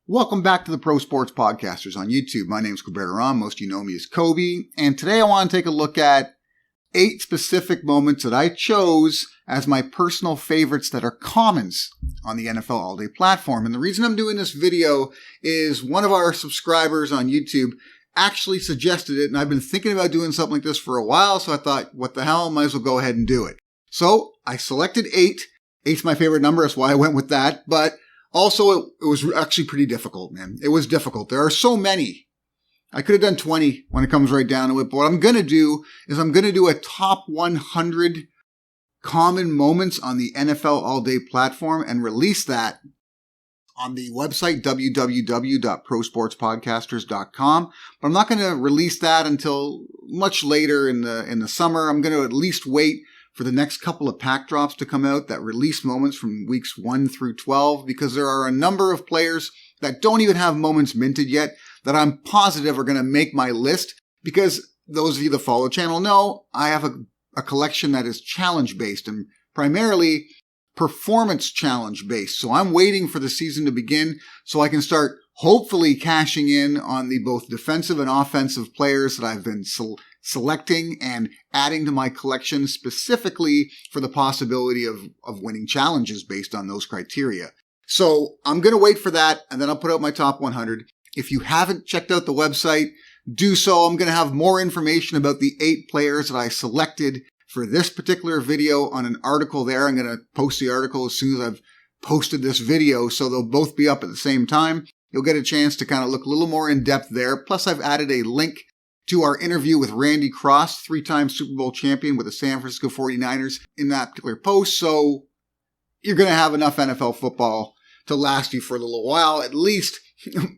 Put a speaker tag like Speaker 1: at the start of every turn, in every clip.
Speaker 1: Welcome back to the Pro Sports Podcasters on YouTube. My name is Colbert Aram. Most of you know me as Kobe. And today I want to take a look at 8 specific moments that I chose as my personal favorites that are commons on the NFL All Day platform. And the reason I'm doing this video is one of our subscribers on YouTube actually suggested it. And I've been thinking about doing something like this for a while. So I thought, what the hell, might as well go ahead and do it. So I selected 8. 8's my favorite number. That's why I went with that. But also, it was actually pretty difficult, man. It was difficult. There are so many. I could have done 20 when it comes right down to it. But what I'm going to do is I'm going to do a top 100 common moments on the NFL All Day platform and release that on the website www.prosportspodcasters.com. But I'm not going to release that until much later in the summer. I'm going to at least wait for the next couple of pack drops to come out that release moments from weeks 1 through 12, because there are a number of players that don't even have moments minted yet that I'm positive are going to make my list, because those of you that follow the channel know I have a collection that is challenge based and primarily performance challenge based. So I'm waiting for the season to begin so I can start hopefully cashing in on the both defensive and offensive players that I've been selecting and adding to my collection specifically for the possibility of winning challenges based on those criteria. So I'm going to wait for that, and then I'll put out my top 100. If you haven't checked out the website, do so. I'm going to have more information about the 8 players that I selected for this particular video on an article there. I'm going to post the article as soon as I've posted this video, so they'll both be up at the same time. You'll get a chance to kind of look a little more in depth there. Plus, I've added a link to our interview with Randy Cross, 3-time Super Bowl champion with the San Francisco 49ers, in that particular post. So you're going to have enough NFL football to last you for a little while, at least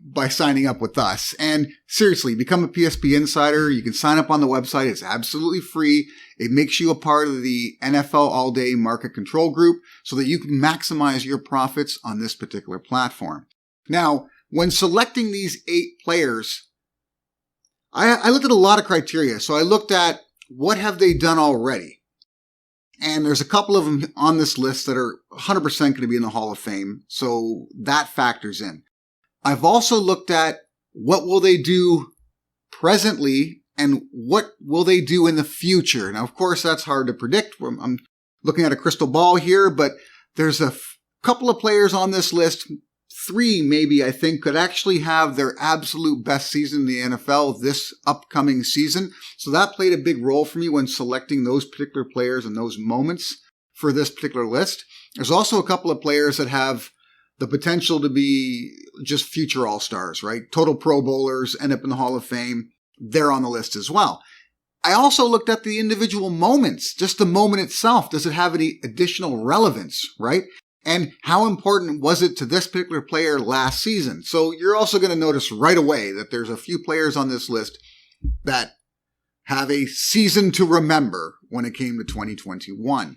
Speaker 1: by signing up with us. And seriously, become a PSP Insider. You can sign up on the website. It's absolutely free. It makes you a part of the NFL All Day Market Control Group so that you can maximize your profits on this particular platform. Now, when selecting these 8 players, I looked at a lot of criteria. So I looked at what have they done already. And there's a couple of them on this list that are 100% going to be in the Hall of Fame. So that factors in. I've also looked at what will they do presently and what will they do in the future. Now, of course, that's hard to predict. I'm looking at a crystal ball here, but there's a couple of players on this list, 3 maybe, I think, could actually have their absolute best season in the NFL this upcoming season. So that played a big role for me when selecting those particular players and those moments for this particular list. There's also a couple of players that have the potential to be just future all-stars, right? Total Pro Bowlers, end up in the Hall of Fame. They're on the list as well. I also looked at the individual moments, just the moment itself. Does it have any additional relevance, right? And how important was it to this particular player last season? So you're also going to notice right away that there's a few players on this list that have a season to remember when it came to 2021.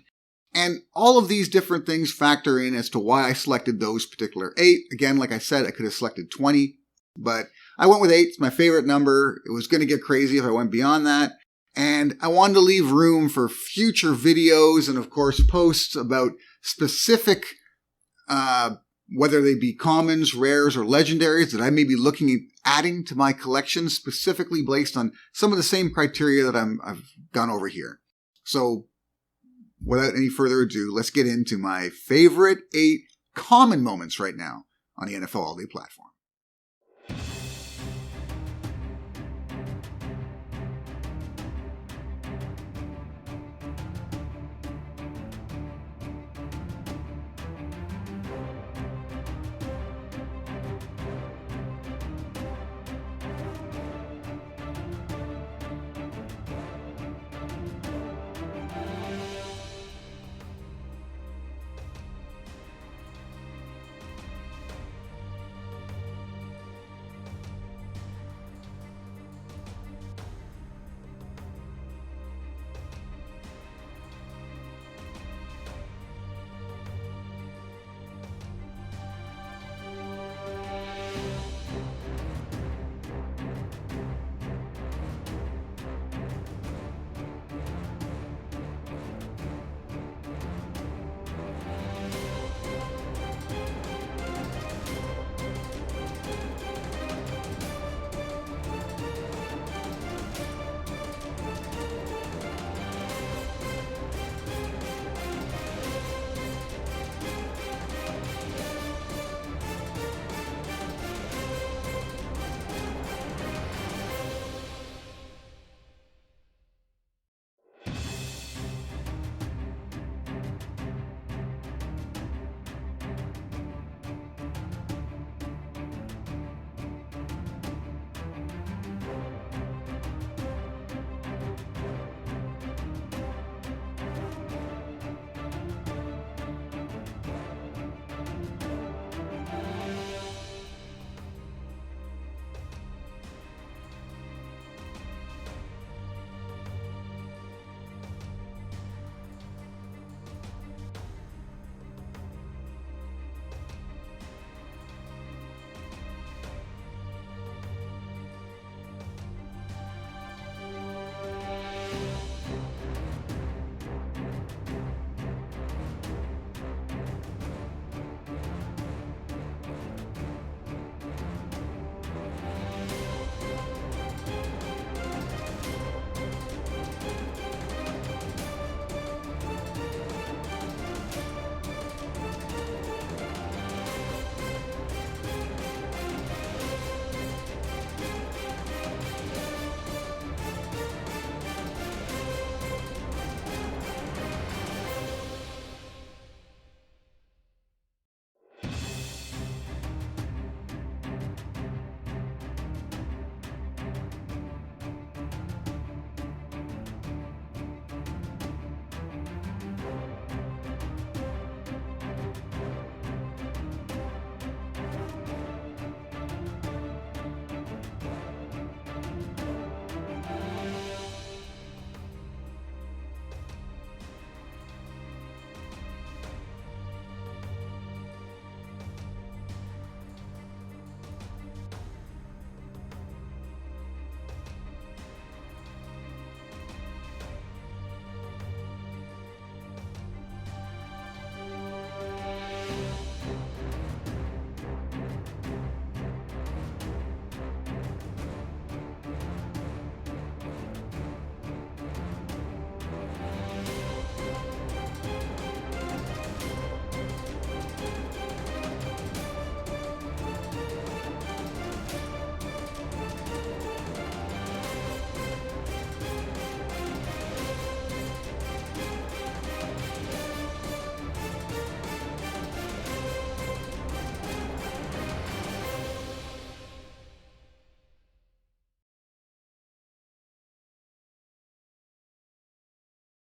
Speaker 1: And all of these different things factor in as to why I selected those particular 8. Again, like I said, I could have selected 20, but I went with 8. It's my favorite number. It was going to get crazy if I went beyond that. And I wanted to leave room for future videos and, of course, posts about specific, whether they be commons, rares, or legendaries that I may be looking at adding to my collection specifically based on some of the same criteria that I've gone over here. So without any further ado, let's get into my favorite 8 common moments right now on the NFL All Day platform.